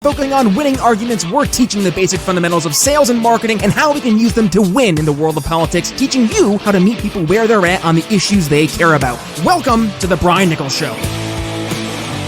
Focusing on winning arguments, we're teaching the basic fundamentals of sales and marketing and how we can use them to win in the world of politics, teaching you how to meet people where they're at on the issues they care about. Welcome to The Brian Nichols Show.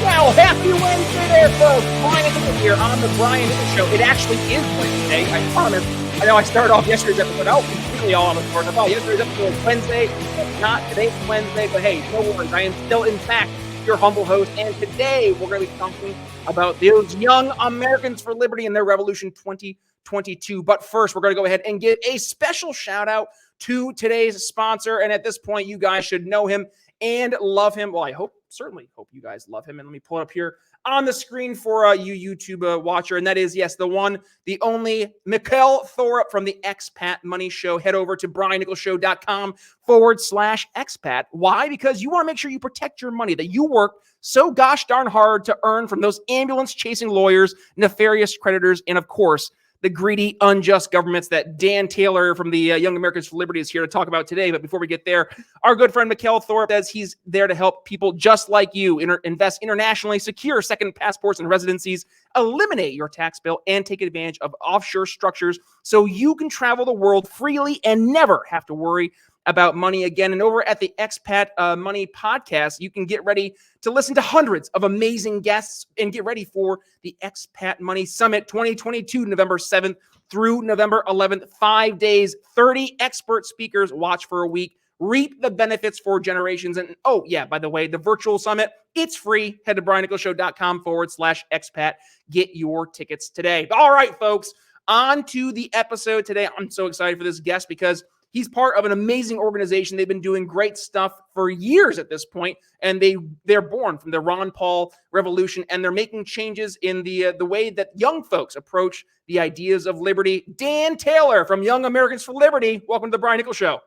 Well, happy Wednesday there, folks. Brian Nichols here on The Brian Nichols Show. It actually is Wednesday, I promise. I know I started off yesterday's episode out completely all on the floor. I thought yesterday's episode was Wednesday. It's not. Today's Wednesday, but hey, no worries. I am still, in fact, your humble host, and today we're going to be talking about those young Americans for Liberty and their Revolution 2022. But first, we're going to go ahead and give a special shout out to today's sponsor. And at this point, you guys should know him and love him. Well, I certainly hope you guys love him. And let me pull it up here on the screen for you YouTube watcher. And that is, yes, the one, the only Mikkel Thorup from the Expat Money Show. Head over to briannicholsshow.com/expat. Why? Because you want to make sure you protect your money that you worked so gosh darn hard to earn from those ambulance chasing lawyers, nefarious creditors, and of course, the greedy, unjust governments that Dan Taylor from the Young Americans for Liberty is here to talk about today. But before we get there, our good friend Mikkel Thorup says he's there to help people just like you invest internationally, secure second passports and residencies, eliminate your tax bill, and take advantage of offshore structures so you can travel the world freely and never have to worry about money again. And over at the Expat Money Podcast, you can get ready to listen to hundreds of amazing guests and get ready for the Expat Money Summit 2022, November 7th through November 11th. 5 days, 30 expert speakers. Watch for a week. Reap the benefits for generations. And oh, yeah, by the way, the virtual summit, it's free. Head to briannicholsshow.com/expat. Get your tickets today. All right, folks, on to the episode today. I'm so excited for this guest because he's part of an amazing organization. They've been doing great stuff for years at this point, and they're born from the Ron Paul revolution, and they're making changes in the way that young folks approach the ideas of liberty. Dan Taylor from Young Americans for Liberty, welcome to the Brian Nichols Show.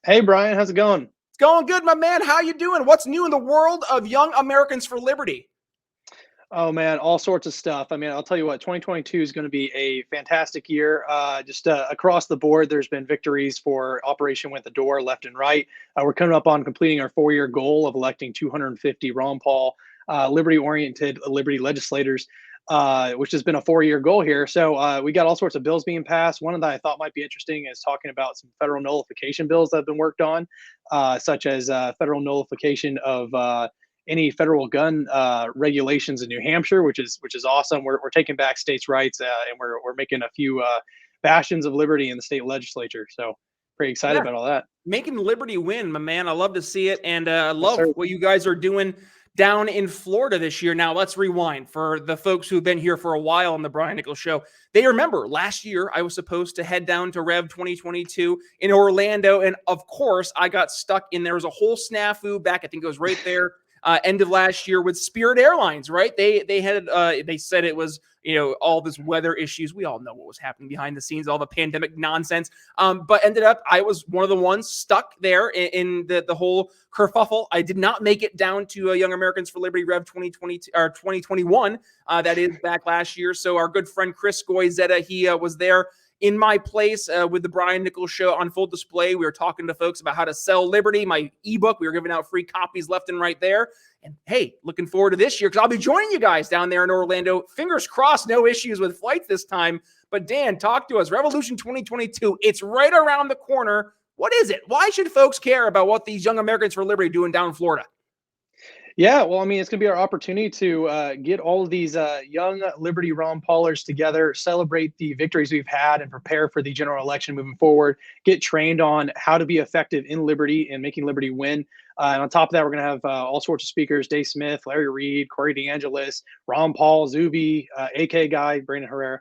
Hey, Brian, how's it going? It's going good, my man. How you doing? What's new in the world of Young Americans for Liberty? Oh, man, all sorts of stuff. I mean, I'll tell you what, 2022 is going to be a fantastic year. Just across the board, there's been victories for Operation Went the Door, left and right. We're coming up on completing our 4-year goal of electing 250 Ron Paul, liberty-oriented liberty legislators, which has been a 4-year goal here. So we got all sorts of bills being passed. One that I thought might be interesting is talking about some federal nullification bills that have been worked on, such as federal nullification of any federal gun regulations in New Hampshire, which is awesome. We're taking back states' rights, and we're making a few bastions of liberty in the state legislature. So pretty excited about all that. Making liberty win, my man. I love to see it, and I love Yes, what you guys are doing down in Florida this year. Now, let's rewind for the folks who've been here for a while on the Brian Nichols Show. They remember last year I was supposed to head down to Rev 2022 in Orlando, and of course I got stuck in. There was a whole snafu back. I think it was right there. End of last year with Spirit Airlines, right? They had they said it was, all this weather issues. We all know what was happening behind the scenes, all the pandemic nonsense. But ended up, I was one of the ones stuck there in the whole kerfuffle. I did not make it down to Young Americans for Liberty Rev 2022 or 2021. That is back last year. So our good friend Chris Goizetta, he was there in my place with the Brian Nichols Show on full display. We were talking to folks about how to sell liberty, my ebook. We were giving out free copies left and right there. And hey, looking forward to this year because I'll be joining you guys down there in Orlando. Fingers crossed, no issues with flights this time. But Dan, talk to us. Revolution 2022, it's right around the corner. What is it? Why should folks care about what these Young Americans for Liberty are doing down in Florida? Yeah, well, I mean, it's going to be our opportunity to get all of these young Liberty Ron Paulers together, celebrate the victories we've had, and prepare for the general election moving forward, get trained on how to be effective in Liberty and making Liberty win. And on top of that, we're going to have all sorts of speakers: Dave Smith, Larry Reed, Corey DeAngelis, Ron Paul, Zuby, AK Guy, Brandon Herrera.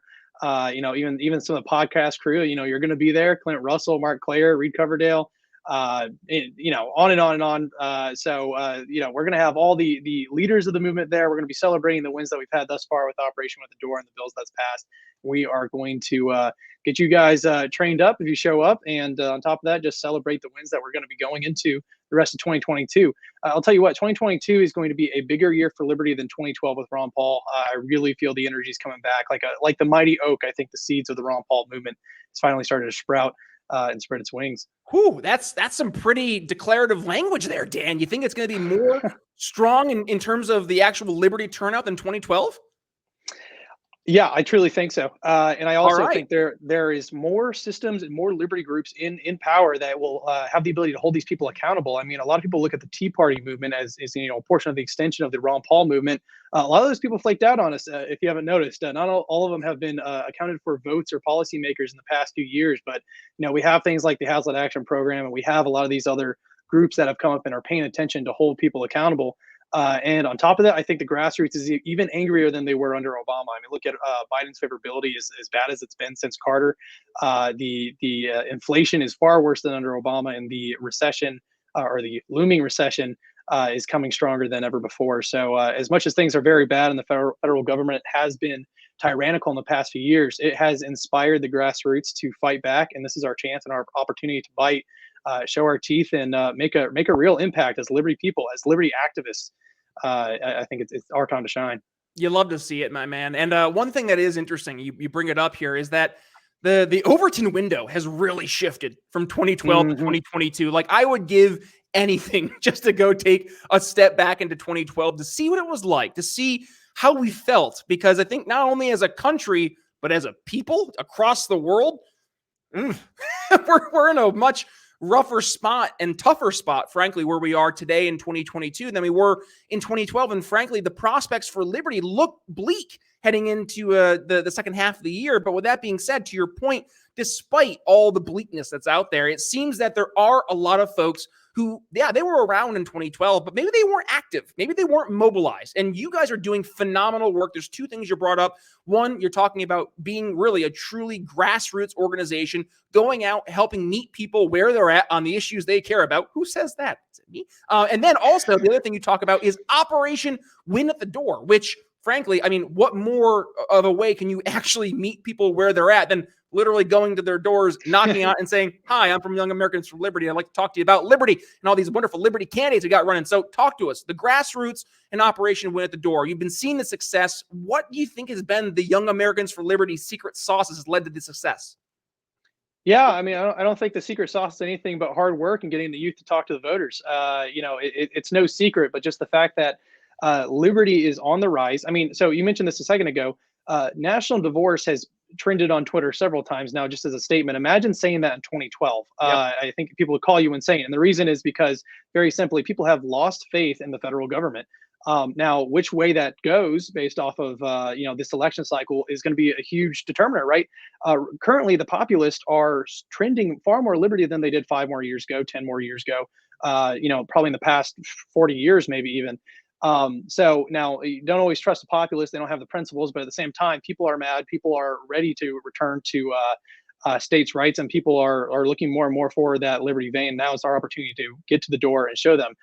Even some of the podcast crew. You're going to be there: Clint Russell, Mark Clare, Reed Coverdale. On and on and on. We're going to have all the leaders of the movement there. We're going to be celebrating the wins that we've had thus far with Operation With the Door and the bills that's passed. We are going to get you guys trained up if you show up. And on top of that, just celebrate the wins that we're going to be going into the rest of 2022. I'll tell you what, 2022 is going to be a bigger year for Liberty than 2012 with Ron Paul. I really feel the energy is coming back like the mighty oak. I think the seeds of the Ron Paul movement has finally started to sprout and spread its wings. Whew, that's some pretty declarative language there, Dan. You think it's going to be more strong in terms of the actual Liberty turnout than 2012? Yeah, I truly think so. And I All also right. think there is more systems and more liberty groups in power that will have the ability to hold these people accountable. I mean, a lot of people look at the Tea Party movement as a portion of the extension of the Ron Paul movement. A lot of those people flaked out on us. If you haven't noticed, not all of them have been accounted for votes or policymakers in the past few years. But we have things like the Hazlet Action Program, and we have a lot of these other groups that have come up and are paying attention to hold people accountable. And on top of that, I think the grassroots is even angrier than they were under Obama. I mean, look at Biden's favorability is as bad as it's been since Carter. The inflation is far worse than under Obama, and the recession or the looming recession is coming stronger than ever before. So, as much as things are very bad and the federal government has been tyrannical in the past few years, it has inspired the grassroots to fight back, and this is our chance and our opportunity to bite, show our teeth, and make a real impact as liberty people, as liberty activists. I think it's our time to shine. You love to see it, my man. And one thing that is interesting, you bring it up here, is that the Overton window has really shifted from 2012 to Hmm. 2022. Like, I would give anything just to go take a step back into 2012 to see what it was like, to see how we felt. Because I think not only as a country, but as a people across the world, mm, we're in a much rougher spot and tougher spot, frankly, where we are today in 2022 than we were in 2012. And frankly, the prospects for liberty look bleak heading into the second half of the year. But with that being said, to your point, despite all the bleakness that's out there, it seems that there are a lot of folks who, yeah, they were around in 2012, but maybe they weren't active. Maybe they weren't mobilized. And you guys are doing phenomenal work. There's two things you brought up. One, you're talking about being really a truly grassroots organization, going out, helping meet people where they're at on the issues they care about. Who says that? Is it me? And then also the other thing you talk about is Operation Win at the Door, which frankly, I mean, what more of a way can you actually meet people where they're at than literally going to their doors, knocking out and saying, "Hi, I'm from Young Americans for Liberty. I'd like to talk to you about liberty and all these wonderful liberty candidates we got running." So talk to us. The grassroots and Operation Win at the Door. You've been seeing the success. What do you think has been the Young Americans for Liberty secret sauce that has led to the success? Yeah, I mean, I don't think the secret sauce is anything but hard work and getting the youth to talk to the voters. It's no secret, but just the fact that liberty is on the rise. I mean, so you mentioned this a second ago. National divorce has trended on Twitter several times now, just as a statement. Imagine saying that in 2012. Yep. I think people would call you insane. And the reason is because, very simply, people have lost faith in the federal government. Now, which way that goes based off of this election cycle is going to be a huge determiner, right? Currently, the populists are trending far more liberty than they did 5 more years ago, 10 more years ago. Probably in the past 40 years, maybe even. So now you don't always trust the populace; they don't have the principles, but at the same time, people are mad. People are ready to return to states' rights, and people are looking more and more for that liberty vein. Now it's our opportunity to get to the door and show them.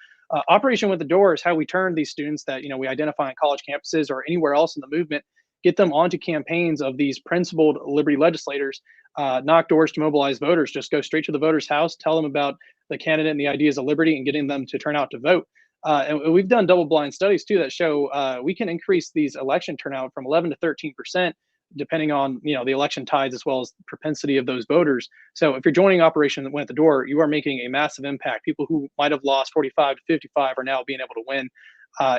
Operation with the Door is how we turn these students that we identify on college campuses or anywhere else in the movement, get them onto campaigns of these principled liberty legislators, knock doors to mobilize voters, just go straight to the voter's house, tell them about the candidate and the ideas of liberty, and getting them to turn out to vote. And we've done double-blind studies too that show we can increase these election turnout from 11 to 13%, depending on the election tides as well as the propensity of those voters. So if you're joining Operation Win at the Door, you are making a massive impact. People who might have lost 45 to 55 are now being able to win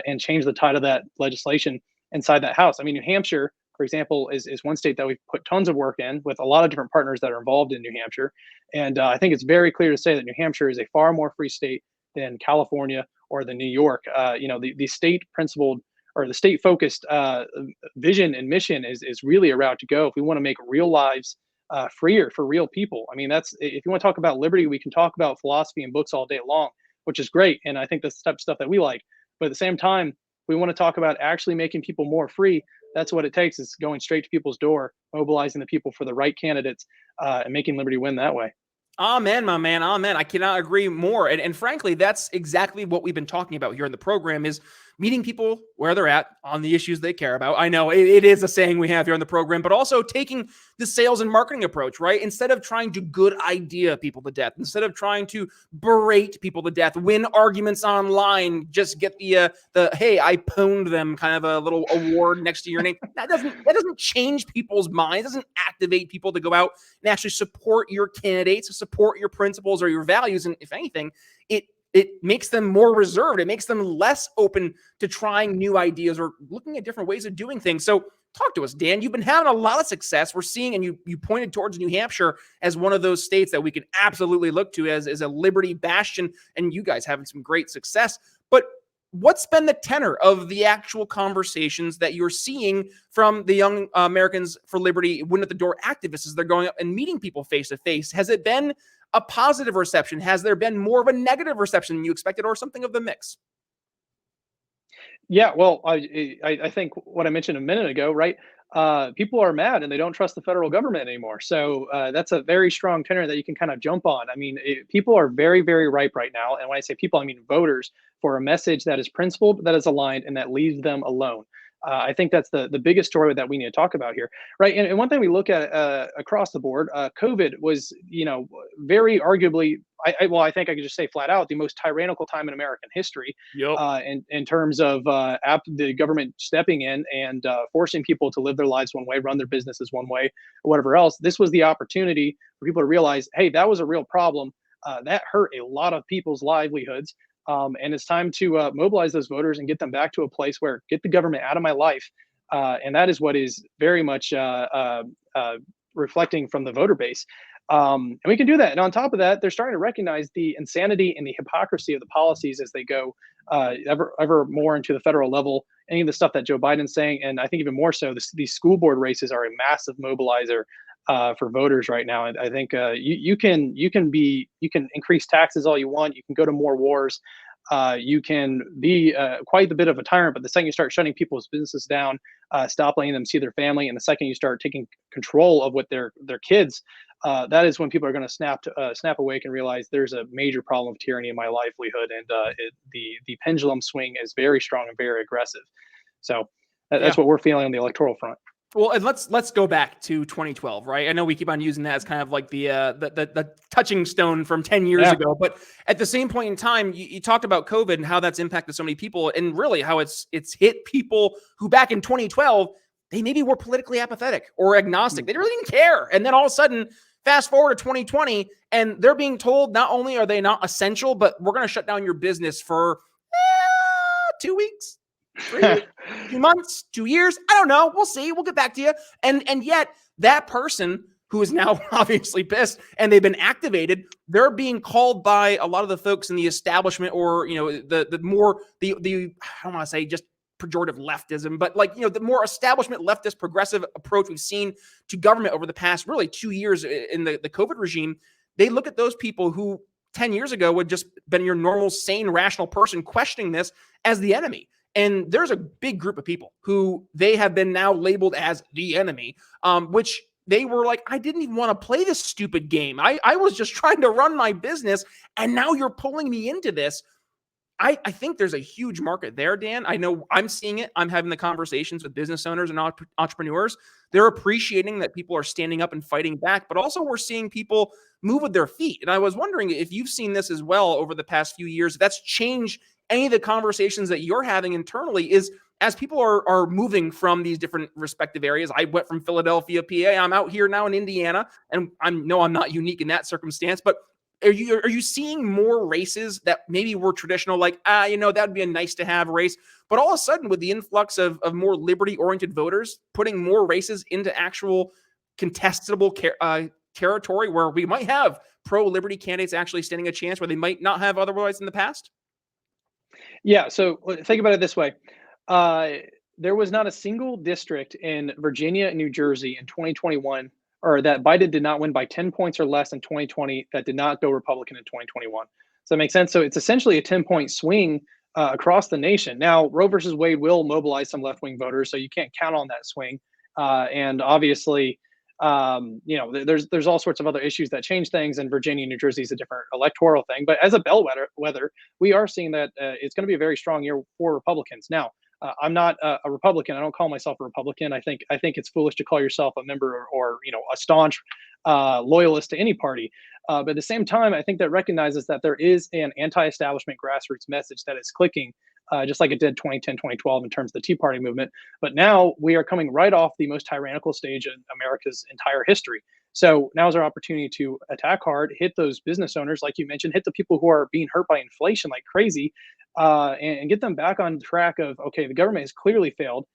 and change the tide of that legislation inside that house. I mean, New Hampshire, for example, is one state that we've put tons of work in with a lot of different partners that are involved in New Hampshire. And I think it's very clear to say that New Hampshire is a far more free state than California or than New York. The state principled or the state focused vision and mission is really a route to go if we want to make real lives freer for real people. I mean, that's if you want to talk about liberty, we can talk about philosophy and books all day long, which is great. And I think that's the type of stuff that we like. But at the same time, we want to talk about actually making people more free. That's what it takes is going straight to people's door, mobilizing the people for the right candidates, and making liberty win that way. Amen, my man. Amen. I cannot agree more. And frankly, that's exactly what we've been talking about here in the program is meeting people where they're at on the issues they care about. I know it is a saying we have here on the program, but also taking the sales and marketing approach, right? Instead of trying to good idea people to death, instead of trying to berate people to death, win arguments online, just get the hey, I pwned them kind of a little award next to your name. That doesn't change people's minds, doesn't activate people to go out and actually support your candidates, support your principles or your values. And if anything, it makes them more reserved. It makes them less open to trying new ideas or looking at different ways of doing things. So Talk to us, Dan. You've been having a lot of success. We're seeing, and you pointed towards New Hampshire as one of those states that we can absolutely look to as a liberty bastion, and you guys having some great success. But what's been the tenor of the actual conversations that you're seeing from the young Americans for Liberty win at the door activists as they're going up and meeting people face to face? Has it been a positive reception? Has there been more of a negative reception than you expected, or something of the mix? Yeah, well, I think what I mentioned a minute ago, right? People are mad and they don't trust the federal government anymore. So that's a very strong tenor that you can kind of jump on. I mean, people are very, very ripe right now. And when I say people, I mean voters for a message that is principled, that is aligned, and that leaves them alone. I think that's the biggest story that we need to talk about here, right? And one thing we look at across the board, COVID was, very arguably, I think I could just say flat out, the most tyrannical time in American history, Yep. in terms of the government stepping in and forcing people to live their lives one way, run their businesses one way, or whatever else. This was the opportunity for people to realize, hey, that was a real problem. That hurt a lot of people's livelihoods. And it's time to mobilize those voters and get them back to a place where get the government out of my life. And that is what is very much reflecting from the voter base. And we can do that. And on top of that, they're starting to recognize the insanity and the hypocrisy of the policies as they go ever more into the federal level. Any of the stuff that Joe Biden's saying, and I think even more so, these school board races are a massive mobilizer for voters right now. And I think you can increase taxes all you want. You can go to more wars. You can be quite a bit of a tyrant, but the second you start shutting people's businesses down, stop letting them see their family, and the second you start taking control of what their kids, that is when people are going to snap awake and realize there's a major problem of tyranny in my livelihood, and the pendulum swing is very strong and very aggressive. So that's what we're feeling on the electoral front. Well, and let's go back to 2012, right? I know we keep on using that as kind of like the touching stone from 10 years ago, but at the same point in time, you talked about COVID and how that's impacted so many people, and really how it's hit people who back in 2012 they maybe were politically apathetic or agnostic. They really didn't care, and then all of a sudden, fast forward to 2020, and they're being told not only are they not essential, but we're going to shut down your business for 2 weeks. 3 weeks, 2 months, 2 years. I don't know. We'll see. We'll get back to you. And yet that person who is now obviously pissed and they've been activated, they're being called by a lot of the folks in the establishment, or, the I don't want to say just pejorative leftism, but the more establishment leftist progressive approach we've seen to government over the past really 2 years in the COVID regime. They look at those people who 10 years ago would just been your normal, sane, rational person questioning this as the enemy. And there's a big group of people who they have been now labeled as the enemy, which they were like, I didn't even want to play this stupid game. I was just trying to run my business, and now you're pulling me into this. I think there's a huge market there, Dan. I know I'm seeing it. I'm having the conversations with business owners and entrepreneurs. They're appreciating that people are standing up and fighting back, but also we're seeing people move with their feet. And I was wondering if you've seen this as well over the past few years. If that's changed any of the conversations that you're having internally, is as people are moving from these different respective areas. I went from Philadelphia, PA. I'm out here now in Indiana, and I'm not unique in that circumstance, but are you seeing more races that maybe were traditional, like, that'd be a nice to have race, but all of a sudden with the influx of more liberty oriented voters, putting more races into actual contestable territory where we might have pro liberty candidates actually standing a chance where they might not have otherwise in the past? Yeah. So think about it this way. There was not a single district in Virginia and New Jersey in 2021, or that Biden did not win by 10 points or less in 2020, that did not go Republican in 2021. Does that make sense? So it's essentially a 10-point swing across the nation. Now, Roe versus Wade will mobilize some left-wing voters, so you can't count on that swing. And obviously, there's all sorts of other issues that change things, and Virginia and New Jersey is a different electoral thing. But as a bellwether, we are seeing that it's going to be a very strong year for Republicans. Now, I'm not a Republican. I don't call myself a Republican. I think it's foolish to call yourself a member or a staunch loyalist to any party. But at the same time, I think that recognizes that there is an anti-establishment grassroots message that is clicking, just like it did 2010, 2012 in terms of the Tea Party movement. But now we are coming right off the most tyrannical stage in America's entire history. So now is our opportunity to attack hard, hit those business owners, like you mentioned, hit the people who are being hurt by inflation like crazy, and get them back on track of, okay, the government has clearly failed.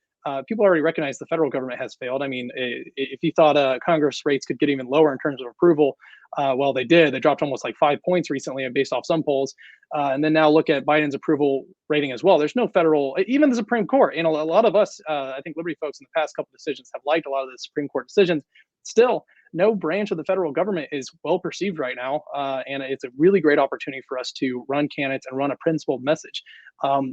people already recognize the federal government has failed. I mean, if you thought Congress rates could get even lower in terms of approval, well, they did. They dropped almost like 5 points recently based off some polls. And then now look at Biden's approval rating as well. There's no federal, even the Supreme Court. A lot of us, I think Liberty folks in the past couple decisions have liked a lot of the Supreme Court decisions. Still, no branch of the federal government is well perceived right now. And it's a really great opportunity for us to run candidates and run a principled message.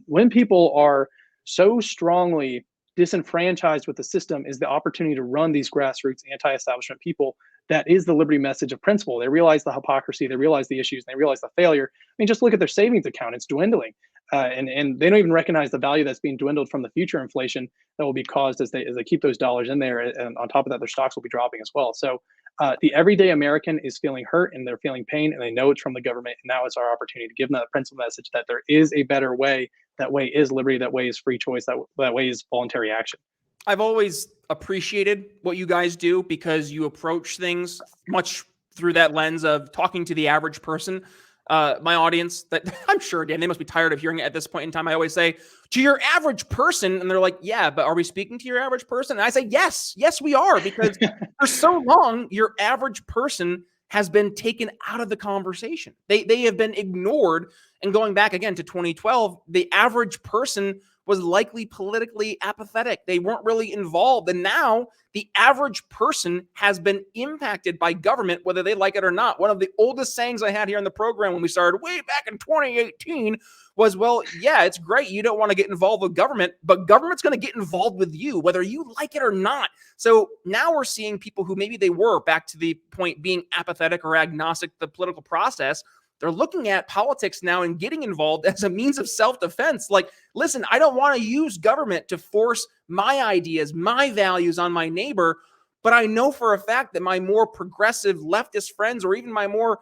When people are so strongly disenfranchised with the system, is the opportunity to run these grassroots anti-establishment people. That is the Liberty message of principle. They realize the hypocrisy, they realize the issues, and they realize the failure. I mean, just look at their savings account; it's dwindling, and they don't even recognize the value that's being dwindled from the future inflation that will be caused as they keep those dollars in there. And on top of that, their stocks will be dropping as well. So the everyday American is feeling hurt and they're feeling pain, and they know it's from the government. And now it's our opportunity to give them that principle message that there is a better way. That way is liberty. That way is free choice. That way is voluntary action. I've always appreciated what you guys do because you approach things much through that lens of talking to the average person. My audience, that I'm sure, Dan, they must be tired of hearing it at this point in time. I always say, to your average person, and they're like, yeah, but are we speaking to your average person? And I say, yes, we are, because for so long, your average person has been taken out of the conversation. They have been ignored. And going back again to 2012, the average person was likely politically apathetic. They weren't really involved. And now the average person has been impacted by government, whether they like it or not. One of the oldest sayings I had here on the program when we started way back in 2018 was, well, yeah, it's great. You don't want to get involved with government, but government's going to get involved with you, whether you like it or not. So now we're seeing people who maybe they were, back to the point, being apathetic or agnostic to the political process. They're looking at politics now and getting involved as a means of self-defense. Like, listen, I don't want to use government to force my ideas, my values on my neighbor, but I know for a fact that my more progressive leftist friends, or even my more,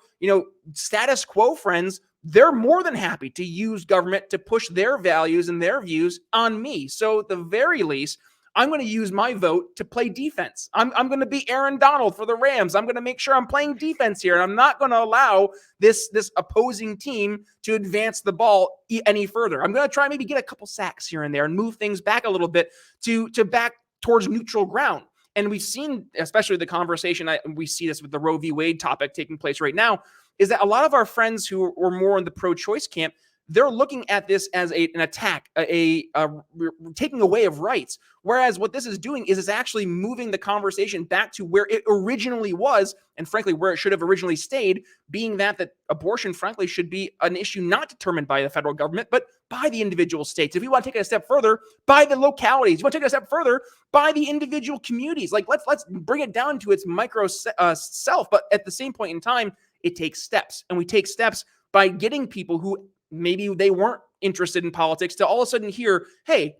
status quo friends, they're more than happy to use government to push their values and their views on me. So at the very least, I'm going to use my vote to play defense. I'm going to be Aaron Donald for the Rams. I'm going to make sure I'm playing defense here. And I'm not going to allow this opposing team to advance the ball any further. I'm going to try maybe get a couple sacks here and there and move things back a little bit to back towards neutral ground. And we've seen, especially the conversation, we see this with the Roe v. Wade topic taking place right now, is that a lot of our friends who were more in the pro-choice camp, they're looking at this as an attack, a taking away of rights. Whereas what this is doing is it's actually moving the conversation back to where it originally was, and frankly, where it should have originally stayed, being that abortion, frankly, should be an issue not determined by the federal government, but by the individual states. If you want to take it a step further, by the localities. You want to take it a step further, by the individual communities. Like, let's bring it down to its micro self. But at the same point in time, it takes steps. And we take steps by getting people who maybe they weren't interested in politics to all of a sudden hear, hey,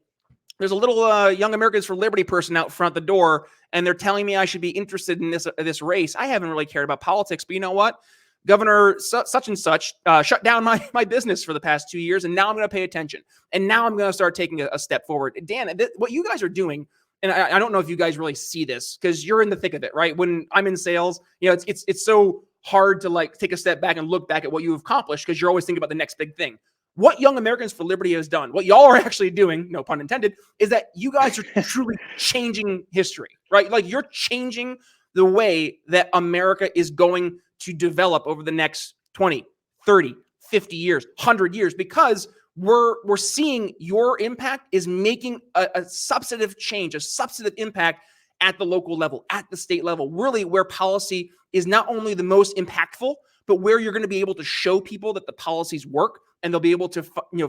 there's a little Young Americans for Liberty person out front the door, and they're telling me I should be interested in this race. I haven't really cared about politics, but you know what? Governor such and such shut down my business for the past 2 years, and now I'm going to pay attention. And now I'm going to start taking a step forward. Dan, what you guys are doing, and I don't know if you guys really see this because you're in the thick of it, right? When I'm in sales, it's so hard to take a step back and look back at what you've accomplished because you're always thinking about the next big thing. What Young Americans for Liberty has done, what y'all are actually doing, no pun intended, is that you guys are truly changing history, right? Like, you're changing the way that America is going to develop over the next 20, 30, 50 years, 100 years, because we're seeing your impact is making a substantive change, a substantive impact at the local level, at the state level, really where policy is not only the most impactful, but where you're going to be able to show people that the policies work, and they'll be able to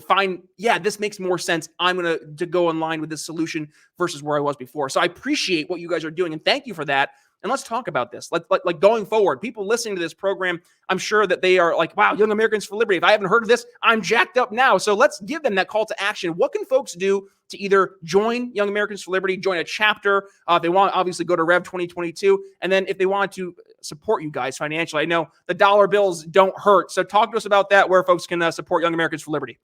find, yeah, this makes more sense. I'm going to go in line with this solution versus where I was before. So I appreciate what you guys are doing, and thank you for that. And let's talk about this. Like going forward, people listening to this program, I'm sure that they are like, wow, Young Americans for Liberty. If I haven't heard of this, I'm jacked up now. So let's give them that call to action. What can folks do to either join Young Americans for Liberty, join a chapter? If they want, obviously go to Rev 2022. And then if they want to support you guys financially, I know the dollar bills don't hurt. So talk to us about that, where folks can support Young Americans for Liberty.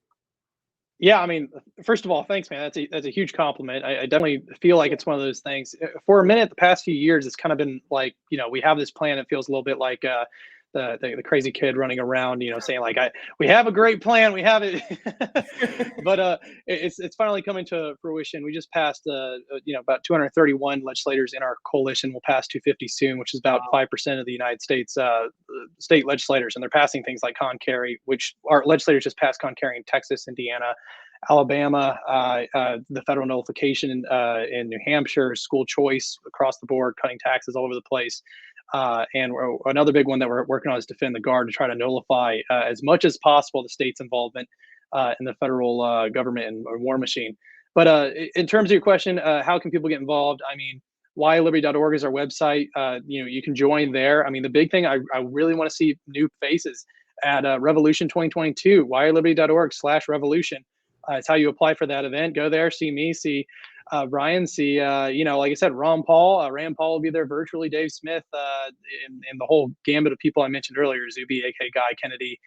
Yeah, I mean, first of all, thanks, man. That's a huge compliment. I definitely feel like it's one of those things. For a minute, the past few years, it's kind of been like, we have this plan. It feels a little bit like the crazy kid running around, saying like, we have a great plan, we have it. But it's finally coming to fruition. We just passed about 231 legislators in our coalition. Will pass 250 soon, which is about 5% of the United States state legislators, and they're passing things like Con Carry, which our legislators just passed Con Carry in Texas, Indiana, Alabama, the federal nullification in New Hampshire, school choice across the board, cutting taxes all over the place. And another big one that we're working on is Defend the Guard, to try to nullify as much as possible the state's involvement in the federal government and war machine. But in terms of your question, how can people get involved? I mean, whyliberty.org is our website. You can join there. I mean, the big thing, I really want to see new faces at Revolution 2022, whyliberty.org/revolution. It's how you apply for that event. Go there, see me, see Brian, see, like I said, Ron Paul. Rand Paul will be there virtually, Dave Smith, and the whole gambit of people I mentioned earlier, Zuby, A.K. Guy Kennedy,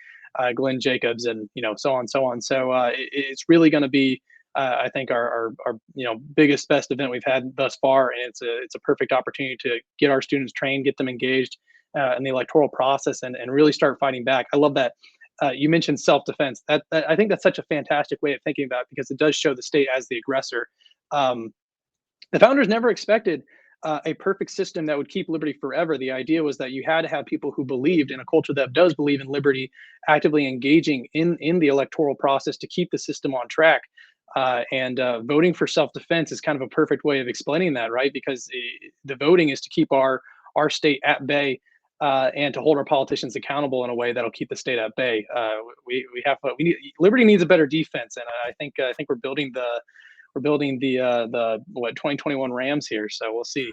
Glenn Jacobs, and, so on, so on. So it's really going to be, I think, our biggest, best event we've had thus far. And it's a perfect opportunity to get our students trained, get them engaged in the electoral process, and really start fighting back. I love that. You mentioned self-defense. That I think that's such a fantastic way of thinking about it, because it does show the state as the aggressor. The founders never expected a perfect system that would keep liberty forever. The idea was that you had to have people who believed in a culture that does believe in liberty, actively engaging in the electoral process to keep the system on track. And voting for self-defense is kind of a perfect way of explaining that, right? Because the voting is to keep our state at bay. And to hold our politicians accountable in a way that'll keep the state at bay. Liberty needs a better defense, and I think we're building the 2021 Rams here. So we'll see.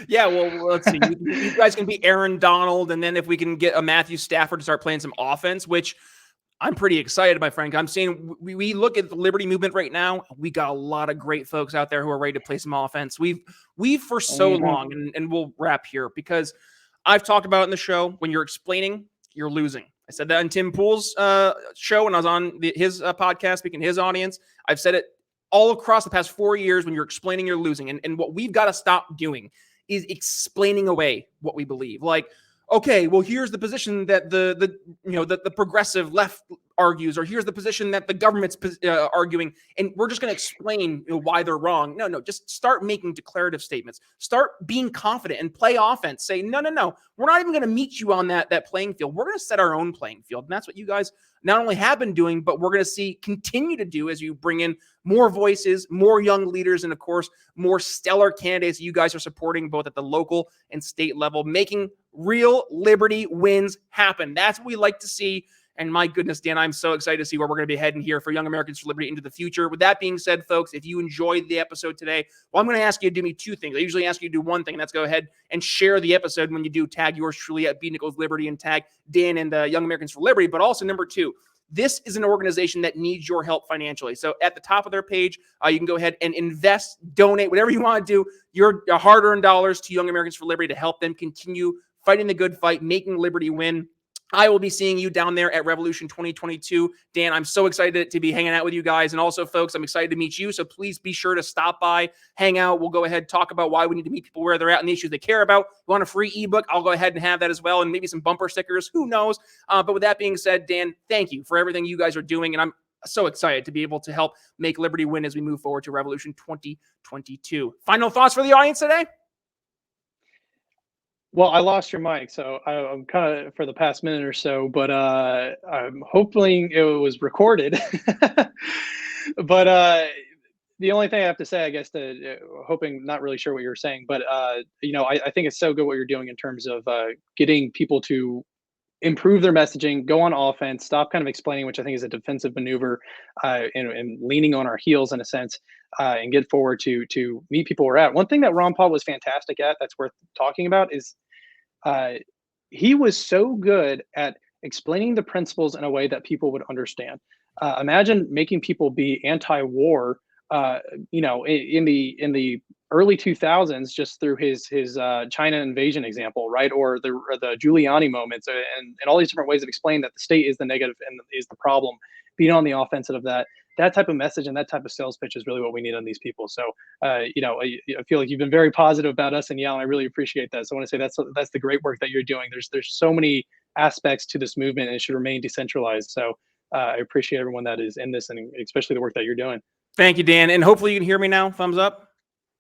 Yeah, well, let's see. You guys can be Aaron Donald, and then if we can get a Matthew Stafford to start playing some offense, which I'm pretty excited, my friend. I'm seeing we look at the Liberty movement right now. We got a lot of great folks out there who are ready to play some offense. We've for so long, and we'll wrap here, because I've talked about it in the show, when you're explaining, you're losing. I said that on Tim Pool's show when I was on his podcast, speaking to his audience. I've said it all across the past 4 years. When you're explaining, you're losing. And what we've got to stop doing is explaining away what we believe. Like, okay, well, here's the position that the progressive left argues, or here's the position that the government's arguing, and we're just going to explain why they're wrong. No, just start making declarative statements. Start being confident and play offense. Say, no, we're not even going to meet you on that playing field. We're going to set our own playing field, and that's what you guys not only have been doing, but we're going to continue to do as you bring in more voices, more young leaders, and of course, more stellar candidates you guys are supporting both at the local and state level, making real liberty wins happen. That's what we like to see. And my goodness, Dan, I'm so excited to see where we're going to be heading here for Young Americans for Liberty into the future. With that being said, folks, if you enjoyed the episode today, well, I'm going to ask you to do me two things. I usually ask you to do one thing, and that's go ahead and share the episode. When you do, tag yours truly at B. Nichols Liberty and tag Dan and Young Americans for Liberty. But also, number two, this is an organization that needs your help financially. So at the top of their page, you can go ahead and invest, donate, whatever you want to do, your hard-earned dollars to Young Americans for Liberty to help them continue fighting the good fight, making liberty win. I will be seeing you down there at Revolution 2022. Dan, I'm so excited to be hanging out with you guys. And also, folks, I'm excited to meet you. So please be sure to stop by, hang out. We'll go ahead and talk about why we need to meet people where they're at and the issues they care about. If you want a free ebook, I'll go ahead and have that as well, and maybe some bumper stickers. Who knows? But with that being said, Dan, thank you for everything you guys are doing. And I'm so excited to be able to help make liberty win as we move forward to Revolution 2022. Final thoughts for the audience today? Well, I lost your mic, so I'm kind of for the past minute or so, but I'm hoping it was recorded. But the only thing I have to say, I guess, hoping, not really sure what you were saying, but I think it's so good what you're doing in terms of getting people to improve their messaging, go on offense, stop kind of explaining, which I think is a defensive maneuver, and leaning on our heels in a sense, and get forward to meet people where we're at. One thing that Ron Paul was fantastic at, that's worth talking about, is he was so good at explaining the principles in a way that people would understand. Imagine making people be anti-war, in the early 2000s, just through his China invasion example, right? Or the Giuliani moments, and all these different ways of explaining that the state is the negative and is the problem, being on the offensive of that. that type of message and that type of sales pitch is really what we need on these people. So, I feel like you've been very positive about us and Yale, and I really appreciate that. So I want to say that's the great work that you're doing. There's so many aspects to this movement, and it should remain decentralized. So I appreciate everyone that is in this, and especially the work that you're doing. Thank you, Dan. And hopefully you can hear me now. Thumbs up.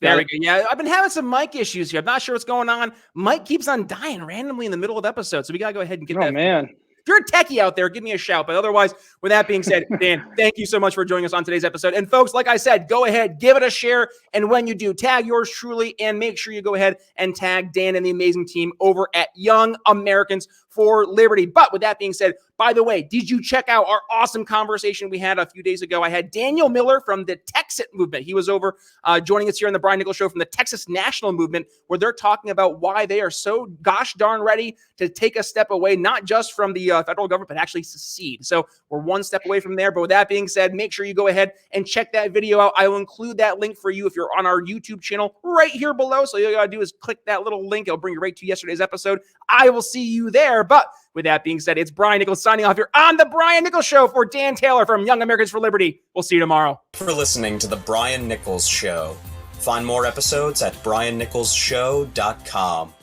There Got we it. go. Yeah, I've been having some mic issues here. I'm not sure what's going on. Mike keeps on dying randomly in the middle of the episode, so we gotta go ahead and get that. Oh man. If you're a techie out there, give me a shout. But otherwise, with that being said, Dan, thank you so much for joining us on today's episode. And folks, like I said, go ahead, give it a share. And when you do, tag yours truly, and make sure you go ahead and tag Dan and the amazing team over at Young Americans for Liberty. But with that being said, by the way, did you check out our awesome conversation we had a few days ago? I had Daniel Miller from the Texit movement. He was over joining us here on the Brian Nichols Show from the Texas National Movement, where they're talking about why they are so gosh darn ready to take a step away, not just from the federal government, but actually secede. So we're one step away from there. But with that being said, make sure you go ahead and check that video out. I will include that link for you if you're on our YouTube channel right here below. So all you got to do is click that little link. It'll bring you right to yesterday's episode. I will see you there. But with that being said, it's Brian Nichols signing off here on the Brian Nichols Show for Dan Taylor from Young Americans for Liberty. We'll see you tomorrow. For listening to the Brian Nichols Show. Find more episodes at briannicholsshow.com.